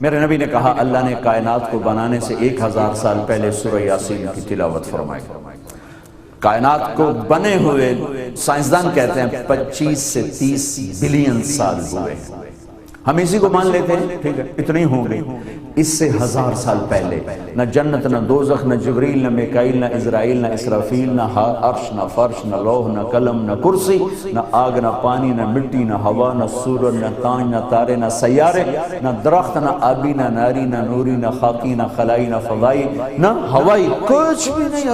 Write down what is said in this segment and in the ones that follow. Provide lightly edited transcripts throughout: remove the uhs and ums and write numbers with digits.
میرے نبی نے کہا اللہ نے کائنات کو بنانے سے 1000 سال پہلے سورہ یاسین کی تلاوت فرمائی۔ کائنات کو بنے ہوئے سائنسدان کہتے ہیں 25 سے 30 بلین سال ہوئے۔ ہم اسی کو مان لیتے ہیں، ٹھیک ہے اتنے ہوں گے۔ اس سے 1000 سال پہلے نہ جنت نہ دوزخ نہ جبریل نہ میکائیل نہ اسرائیل نہ اسرافیل نہ عرش نہ فرش نہ لوح نہ قلم نہ کرسی نہ آگ نہ پانی نہ مٹی نہ ہوا نہ سورج نہ تانج نہ تارے نہ سیارے نہ درخت نہ آبی نہ ناری نہ نوری نہ خاکی نہ خلائی نہ فضائی نہ ہوائی، کچھ بھی نہیں،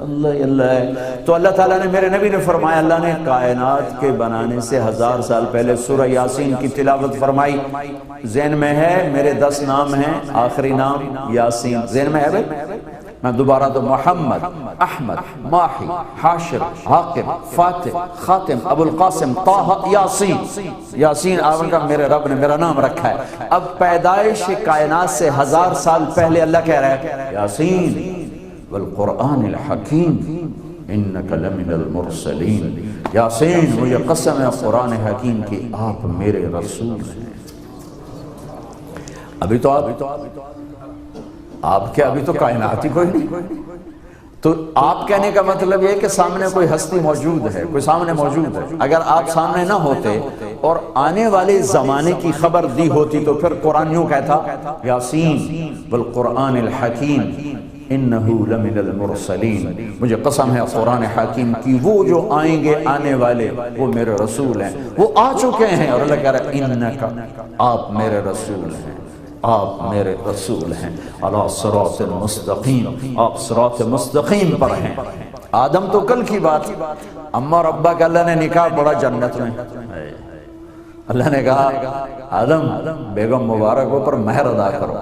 اللہ اللہ ہے۔ تو اللہ تعالیٰ نے، میرے نبی نے فرمایا اللہ نے کائنات کے بنانے سے 1000 سال پہلے سورہ یاسین کی تلاوت فرمائی۔ ذہن میں ہے میرے 10 نام ہیں، آخری نام یاسین، ذہن میں ہے بھائی؟ میں دوبارہ تو محمد، احمد، ماہی، حاشر، حاقب، فاتح، خاتم، ابو القاسم، طہ، یاسین۔ یاسین آپ کا میرے رب نے میرا نام رکھا ہے۔ اب پیدائش کائنات سے 1000 سال پہلے اللہ کہہ رہا ہے یاسین والقرآن الحکیم انک لمن المرسلین، یاسین مجھے قسم ہے قرآن حکیم کی آپ میرے رسول ہیں۔ ابھی تو آپ کیا، ابھی تو کائنات ہی کوئی نہیں۔ تو آپ کہنے کا مطلب یہ کہ سامنے کوئی ہستی موجود ہے، کوئی سامنے موجود ہے۔ اگر آپ سامنے نہ ہوتے اور آنے والے زمانے کی خبر دی ہوتی تو پھر قرآن یوں کہتا یاسین والقرآن الحکیم انہو لمن المرسلین، مجھے قسم ہے قرآن حکیم کی وہ جو آئیں گے آنے والے وہ میرے رسول ہیں، وہ آ چکے ہیں۔ اور اللہ کہہ رہا ہے انکا، آپ میرے رسول ہیں، آپ میرے رسول ہیں، علی صراط مستقیم، آپ صراط مستقیم پر ہیں۔ آدم تو کل کی بات، اماں اور ابا کا اللہ نے نکاح پڑھا جنت میں۔ اللہ نے کہا آدم بیگم مبارک پر مہر ادا کرو۔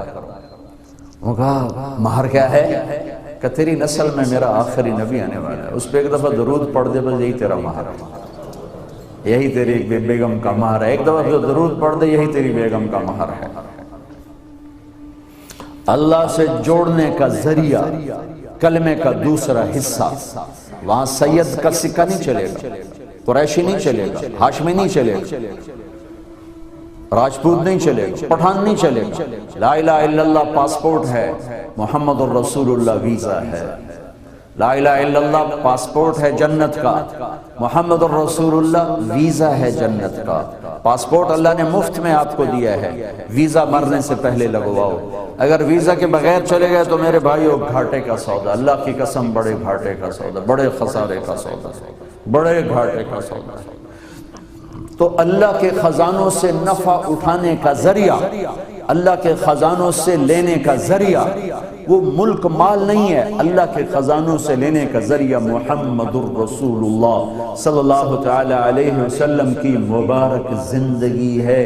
وہ کہا مہر کیا ہے؟ کہ تیری نسل میں میرا آخری نبی آنے والا ہے، اس پہ ایک دفعہ درود پڑھ دے بس یہی تیرا مہر ہے، یہی تیری بیگم کا مہر ہے، ایک دفعہ جو درود پڑھ دے یہی تیری بیگم کا مہر ہے۔ اللہ سے جوڑنے کا ذریعہ کلمے کا دوسرا حصہ، وہاں سید کا سکہ نہیں چلے گا، قریشی نہیں چلے گا، ہاشمی نہیں چلے گا، راجپوت نہیں چلے گا، پٹھان نہیں چلے گا۔ لا الہ الا اللہ پاسپورٹ ہے، محمد الرسول اللہ ویزا ہے۔ لا الہ الا اللہ پاسپورٹ ہے جنت کا، محمد الرسول اللہ ویزا ہے جنت کا۔ پاسپورٹ اللہ نے مفت میں آپ کو دیا ہے، ویزا مرنے سے پہلے لگواؤ۔ اگر ویزا کے بغیر چلے گئے تو میرے بھائیو گھاٹے کا سودا، اللہ کی قسم بڑے گھاٹے کا سودا، بڑے خسارے کا سودا، بڑے گھاٹے کا سودا۔ تو اللہ کے خزانوں سے نفع اٹھانے کا ذریعہ، اللہ کے خزانوں سے لینے کا ذریعہ وہ ملک مال نہیں ہے، اللہ کے خزانوں سے لینے کا ذریعہ محمد الرسول اللہ صلی اللہ تعالی علیہ وسلم کی مبارک زندگی ہے۔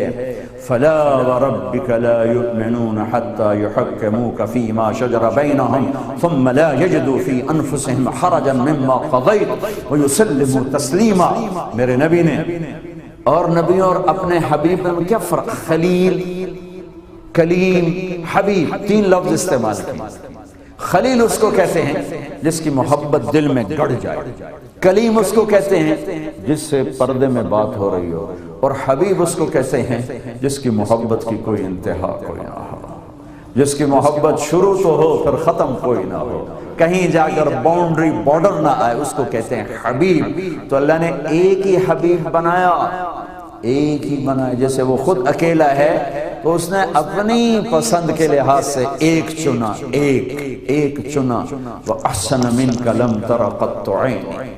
فلا وربك لا يؤمنون حتى يحكموك فيما شجر بينهم ثم لا يجدوا في انفسهم حرجا مما قضيت ويسلموا تسليما۔ میرے نبی نے اور نبیوں اور اپنے حبیب میں کیا فرق؟ خلیل، کلیم، حبیب، 3 لفظ استعمال کیے۔ خلیل اس کو کہتے ہیں جس کی محبت دل میں گڑ جائے، کلیم اس کو کہتے ہیں جس سے پردے میں بات ہو رہی ہو، اور حبیب اس کو کہتے ہیں جس کی محبت کی کوئی انتہا کوئی نہ ہو، جس کی محبت شروع تو ہو پھر ختم کوئی نہ ہو، کہیں جا کر باؤنڈری بارڈر نہ آئے، اس کو کہتے ہیں حبیب۔ تو اللہ نے ایک ہی حبیب بنایا، ایک ہی بنایا، جیسے وہ خود اکیلا ہے تو اس نے اپنی پسند کے لحاظ سے ایک چنا، ایک چنا۔ وَأَحْسَنَ مِنْكَ لَمْ تَرَ قَطُّ عَيْنٍ۔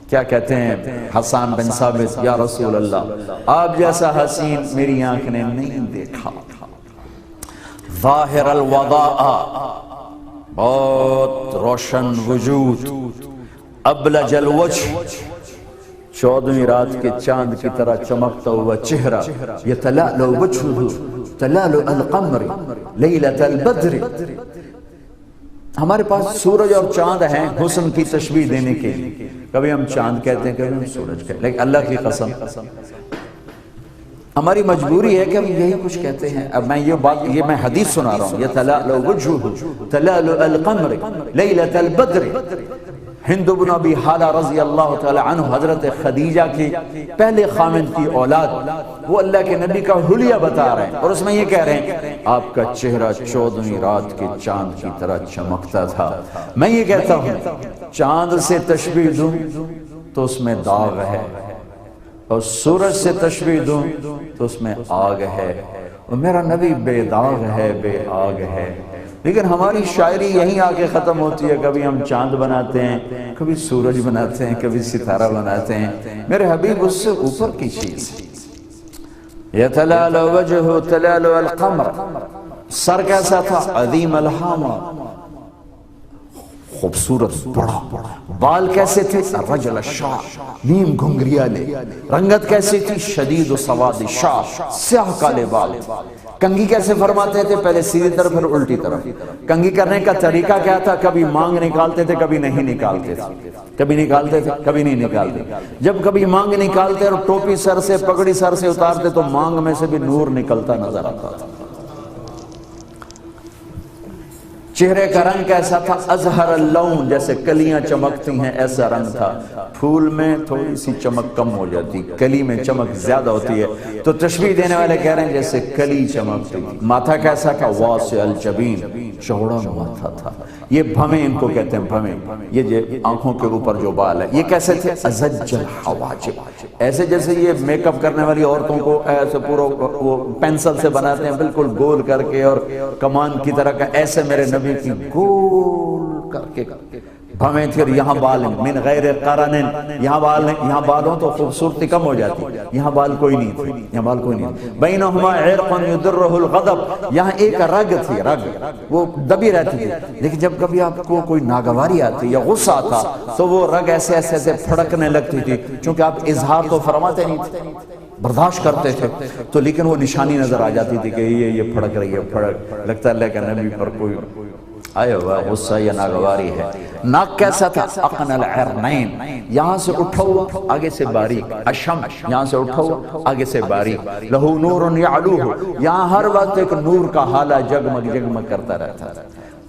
کیا کہتے ہیں حسان بن ثابت، یا رسول اللہ آپ جیسا حسین میری آنکھ نے نہیں دیکھا۔ ظاہر الوضاء، بہت روشن وجود، ابلج الوجہ، 14ویں رات کے چاند کی طرح چمکتا ہوا چہرہ، یتلألؤ وجہہ تلألؤ القمر لیلۃ البدر۔ ہمارے پاس سورج اور چاند ہیں حسن کی تشبیہ دینے کے لیے، کبھی ہم چاند کہتے ہیں کبھی ہم سورج کہتے ہیں، لیکن اللہ کی قسم ہماری مجبوری ہے کہ ہم یہی کچھ کہتے ہیں۔ اب یہ میں حدیث سنا رہا ہوں، یتلألؤ وجہہ تلألؤ القمر لیلۃ البدر، ہند بن ابی حالہ رضی اللہ تعالی عنہ حضرت خدیجہ کی پہلے خامند کی اولاد، وہ اللہ کے نبی کا حلیہ بتا رہے ہیں اور اس میں یہ کہہ رہے ہیں آپ کا چہرہ 14ویں رات کے چاند کی طرح چمکتا تھا۔ میں یہ کہتا ہوں چاند سے تشبیہ دوں تو اس میں داغ ہے، اور سورج سے تشبیہ دوں تو اس میں آگ ہے، اور میرا نبی بے داغ ہے، بے آگ ہے۔ لیکن ہماری شاعری یہیں آ کے ختم ہوتی ہے، کبھی ہم چاند بناتے ہیں، کبھی سورج بناتے ہیں، کبھی ستارہ بناتے ہیں۔ میرے حبیب اس سے اوپر کی چیز یتلالو وجہ تلالو القمر، سر کیسا تھا؟ عظیم الحامہ، خوبصورت بڑا، بال کیسے تھے؟ رجل الشعر، نیم گھنگریالے، رنگت کیسی تھی؟ شدید و سواد الشعر، سیاہ کالے بال۔ کنگھی کیسے فرماتے تھے؟ پہلے سیدھی طرف پھر الٹی طرف۔ کنگھی کرنے کا طریقہ کیا تھا؟ کبھی مانگ نکالتے تھے، کبھی نہیں نکالتے تھے، کبھی نکالتے تھے، کبھی نہیں نکالتے۔ جب کبھی مانگ نکالتے اور ٹوپی سر سے، پگڑی سر سے اتارتے تو مانگ میں سے بھی نور نکلتا نظر آتا تھا۔ چہرے کا رنگ کیسا تھا؟ ازہر اللون، جیسے کلیاں چمکتی ہیں ایسا رنگ تھا۔ پھول میں تھوڑی سی چمک کم ہو جاتی، کلی میں چمک زیادہ ہوتی ہے، تو تشبیہ دینے والے کہہ رہے ہیں جیسے کلی چمکتی۔ ماتھا کیسا تھا؟ واسع الجبین، چوڑا ماتھا تھا۔ یہ بھمیں ان کو کہتے ہیں، بھمیں، یہ جو آنکھوں کے اوپر جو بال ہے۔ یہ کیسے تھے؟ ازج الحواجب، ایسے جیسے یہ میک اپ کرنے والی عورتوں کو ایسے پورا وہ پینسل سے بناتے ہیں بالکل گول کر کے اور کمان کی طرح کا، ایسے میرے نبی کی گول کر کے بھمیں تھے۔ اور یہاں بال من غیر قرن، یہاں بال نہیں، یہاں بال ہوں تو خوبصورتی کم ہو جاتی، یہاں بال کوئی نہیں تھے، یہاں بال کوئی نہیں تھے۔ بینہما عرق یدرہ الغضب، یہاں ایک رگ تھی، رگ وہ دبی رہتی تھی، لیکن جب کبھی آپ کو کوئی ناگواری آتی یا غصہ آتا تو وہ رگ ایسے ایسے ایسے پھڑکنے لگتی تھی، چونکہ آپ اظہار تو فرماتے نہیں تھے، برداشت کرتے تھے، تو لیکن وہ نشانی نظر آ جاتی تھی کہ یہ پھڑک رہی ہے، پھڑک لگتا ہے اللہ کے نبی پر کوئی آئے ہوا غصہ یا ناگواری ہے۔ ناک کیسا تھا؟ اقن العرنین، یہاں سے اٹھا ہوا آگے سے باریک، اشم، یہاں سے اٹھا ہوا آگے سے باریک، لہو نور یعلوہ، یہاں ہر وقت ایک نور کا حالہ جگمگ جگمگ کرتا رہتا تھا۔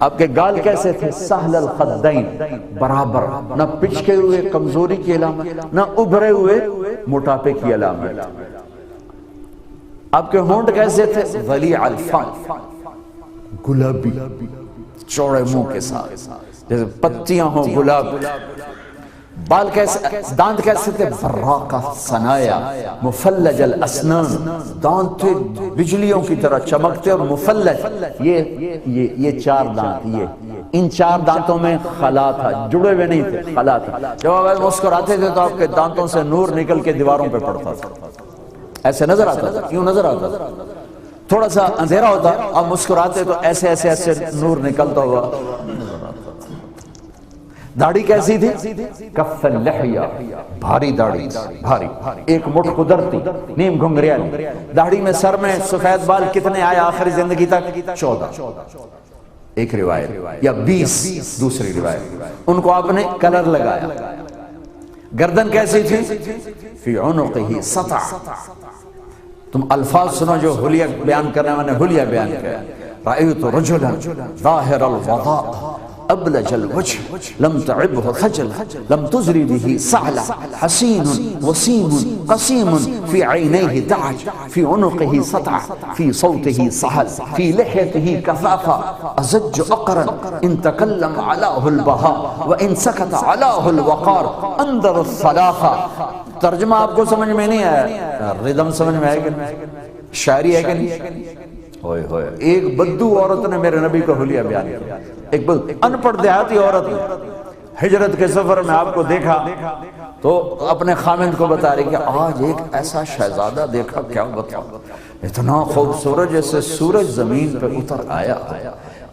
آپ کے گال کیسے تھے؟ سہل الخدین، برابر، نہ پچکے ہوئے کمزوری کی علامت، نہ ابھرے ہوئے موٹاپے کی علامت۔ آپ کے ہونٹ کیسے تھے؟ ولیع الفم، گلابی، چوڑے منہ کے ساتھ جیسے پتیاں ہوں گلاب۔ بال کیسے، دانت کیسے تھے؟ براق الثنایا، مفلج الاسنان، دانت تھے بجلیوں کی طرح چمکتے اور مفلج، یہ چار دانت، یہ ان چار دانتوں میں خلا تھا، جڑے ہوئے نہیں تھے، خلا تھا۔ جب آپ مسکراتے تھے تو آپ کے دانتوں سے نور نکل کے دیواروں پہ پڑتا تھا، ایسے نظر آتا تھا، کیوں نظر آتا تھا؟ تھوڑا سا اندھیرا ہوتا، آپ مسکراتے تو ایسے ایسے ایسے نور نکلتا ہوا۔ داڑھی کیسی تھی؟ کف اللحیہ، بھاری داڑھی، بھاری، ایک مٹھ قدرتی، نیم گھنگریالی داڑھی میں، سر میں سفید بال کتنے آئے آخری زندگی تک؟ 14 ایک روایت، یا 20 دوسری روایت۔ ان کو آپ نے کلر لگایا۔ گردن کیسی تھی؟ فی عنقہ سطع، تم الفاظ سنو جو حلیہ بیان کرنے والے حلیہ بیان کیا۔ رأیت رجلا ظاہر الوضاء ابلج الوجه لم تعبه خجلا لم تزري به سعلا حسين وسيم قسيم في عينيه دعج في عنقه سطع في صوته صهل في لحيته كثافة أزج أقرا إن تكلم علاه البهاء وإن سكت علاه الوقار أنذر الثلاثة۔ ترجمہ آپ کو سمجھ میں نہیں آیا؟ ردم سمجھ میں آئے کہ نہیں؟ شاعری ہے کہ نہیں؟ ہوئے ہوئے، ایک بدو عورت نے میرے نبی کو حلیہ بیان کیا، ایک ان پڑھ دیہاتی عورت نے ہجرت کے سفر میں آپ کو دیکھا تو اپنے خامند کو بتا رہی کہ آج ایک ایسا شہزادہ دیکھا، کیا بتاؤ، اتنا خوبصورت جیسے سورج زمین پہ اتر آیا،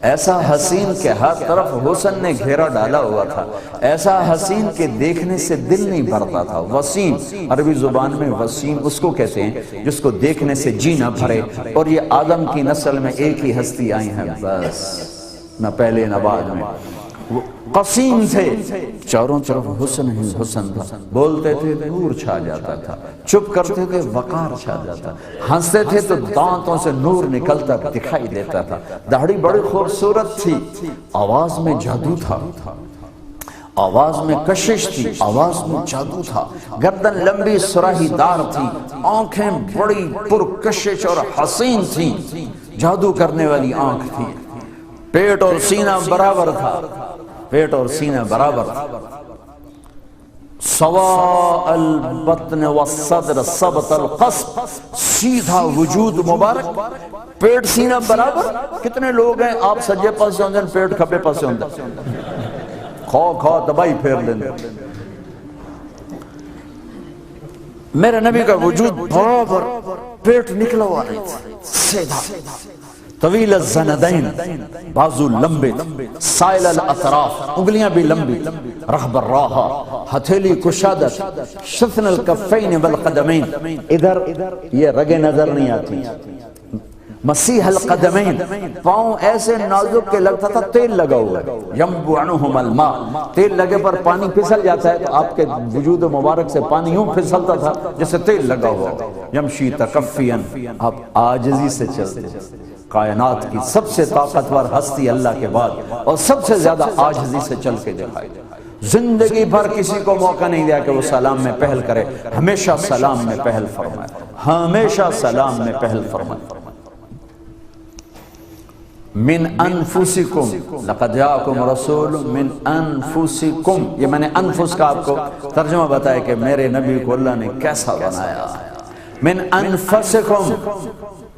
ایسا حسین کہ ہر طرف حسن نے گھیرا ڈالا ہوا تھا، ایسا حسین کہ دیکھنے سے دل نہیں بھرتا تھا۔ وسیم، عربی زبان میں وسیم اس کو کہتے ہیں جس کو دیکھنے سے جی نہ بھرے، اور یہ آدم کی نسل میں ایک ہی ہستی آئی ہیں بس، نہ پہلے نہ بعد میں۔ قسیم تھے، چاروں طرف حسن ہی حسن تھا، بولتے تھے نور چھا جاتا تھا، چپ کرتے تھے وقار چھا جاتا، ہنستے تھے تو دانتوں سے نور نکلتا دکھائی دیتا تھا، داڑھی بڑی خوبصورت تھی، آواز میں جادو تھا، آواز میں کشش تھی، آواز میں جادو تھا، گردن لمبی سراہی دار تھی، آنکھیں بڑی پرکشش اور حسین تھیں، جادو کرنے والی آنکھ تھی، پیٹ اور سینہ برابر تھا، پیٹ اور سینہ برابر تھا، سواء البطن والصدر ثبت القصب، سیدھا وجود مبارک، پیٹ سینہ برابر۔ کتنے لوگ ہیں آپ سجے پاسے ہوندے پیٹ کھبے پاسے ہوندے، کھو دبائی پھیر لیندے۔ میرے نبی کا وجود برابر، پیٹ نکلا ہوا نہیں تھا، سیدھا، طویل الزندین، بازو لمبے، سائل الاطراف، انگلیاں بھی لمبی، رغب الراحہ، ہتھیلی کشادت، شثن الکفین والقدمین، ادھر یہ رگیں نظر نہیں آتی، مسیح القدمین، پاؤں ایسے نازک کے لگتا تھا تیل لگا ہوا ہے، ینبع عنہم الماء، تیل لگے پر پانی پھسل جاتا ہے تو آپ کے وجود مبارک سے پانی یوں پھسلتا تھا جیسے تیل لگا ہوا، یمشی تکفیاً، آپ عاجزی سے چلتے، کائنات کی سب سے طاقتور ہستی اللہ کے بعد اور سب سے زیادہ عاجزی سے چل کے دکھائی، زندگی بھر کسی کو موقع نہیں دیا کہ وہ سلام میں پہل کرے، ہمیشہ سلام میں پہل فرمائے، ہمیشہ سلام میں پہل فرمائے۔ من انفسکم لقد جاءکم رسول من انفسکم، یہ میں نے انفس کا آپ کو ترجمہ بتایا کہ میرے نبی کو اللہ نے کیسا بنایا، من انفسکم۔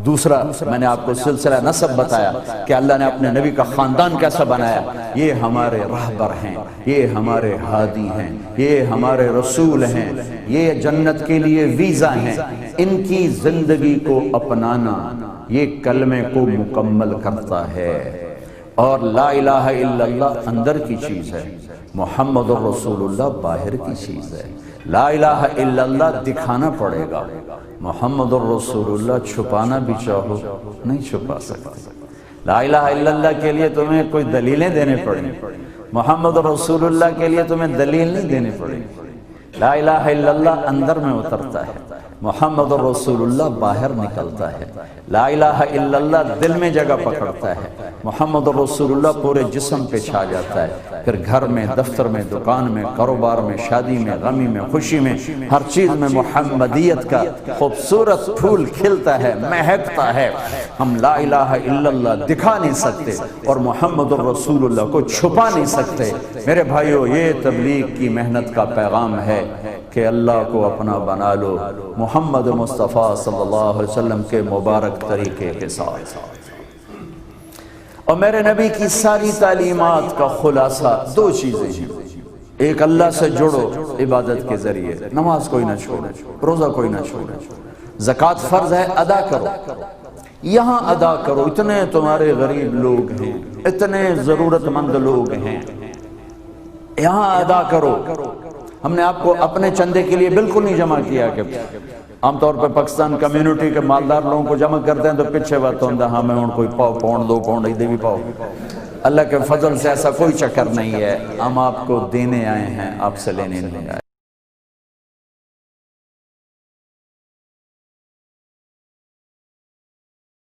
دوسرا میں نے آپ کو سلسلہ نسب بتایا کہ اللہ نے اپنے نبی کا خاندان کیسا بنایا، یہ ہمارے رہبر ہیں، یہ ہمارے ہادی ہیں، یہ ہمارے رسول ہیں، یہ جنت کے لیے ویزا ہیں، ان کی زندگی کو اپنانا یہ کلمے کو مکمل کرتا ہے۔ اور لا الہ الا اللہ اندر کی چیز ہے، محمد رسول اللہ باہر کی چیز ہے۔ لا الہ الا اللہ دکھانا پڑے گا، محمد الرسول اللہ چھپانا بھی چاہو نہیں چھپا سکتے۔ لا الہ الا اللہ کے لیے تمہیں کوئی دلیلیں دینے پڑیں، محمد الرسول اللہ کے لیے تمہیں دلیل نہیں دینے پڑیں۔ لا الہ الا اللہ اندر میں اترتا ہے، محمد الرسول اللہ باہر نکلتا ہے۔ لا الہ الا اللہ دل میں جگہ پکڑتا ہے، محمد الرسول اللہ پورے جسم پہ چھا جاتا ہے، پھر گھر میں، دفتر میں، دکان میں، کاروبار میں، شادی میں، غمی میں، خوشی میں، ہر چیز میں محمدیت کا خوبصورت پھول کھلتا ہے، مہکتا ہے۔ ہم لا الہ الا اللہ دکھا نہیں سکتے اور محمد الرسول اللہ کو چھپا نہیں سکتے۔ میرے بھائیو، یہ تبلیغ کی محنت کا پیغام ہے کہ اللہ کو اپنا بنا لو محمد مصطفیٰ صلی اللہ علیہ وسلم کے مبارک طریقے کے ساتھ۔ اور میرے نبی کی ساری تعلیمات کا خلاصہ دو چیزیں ہیں، ایک اللہ سے جڑو عبادت کے ذریعے، نماز کوئی نہ چھوڑو، روزہ کوئی نہ چھوڑو، زکوٰۃ فرض ہے ادا کرو، یہاں ادا کرو، اتنے تمہارے غریب لوگ ہیں، اتنے ضرورت مند لوگ ہیں، یہاں ادا کرو۔ ہم نے آپ کو اپنے چندے کے لیے بالکل نہیں جمع کیا کہ عام طور پہ پاکستان کمیونٹی کے مالدار لوگوں کو جمع کرتے ہیں تو پیچھے بات ہوتا ہے، ہمیں ان کوئی پاؤ پاؤنڈ دو پاؤنڈ ایدے بھی پاؤ۔ اللہ کے فضل سے ایسا کوئی چکر نہیں ہے، ہم آپ کو دینے آئے ہیں، آپ سے لینے نہیں آئے۔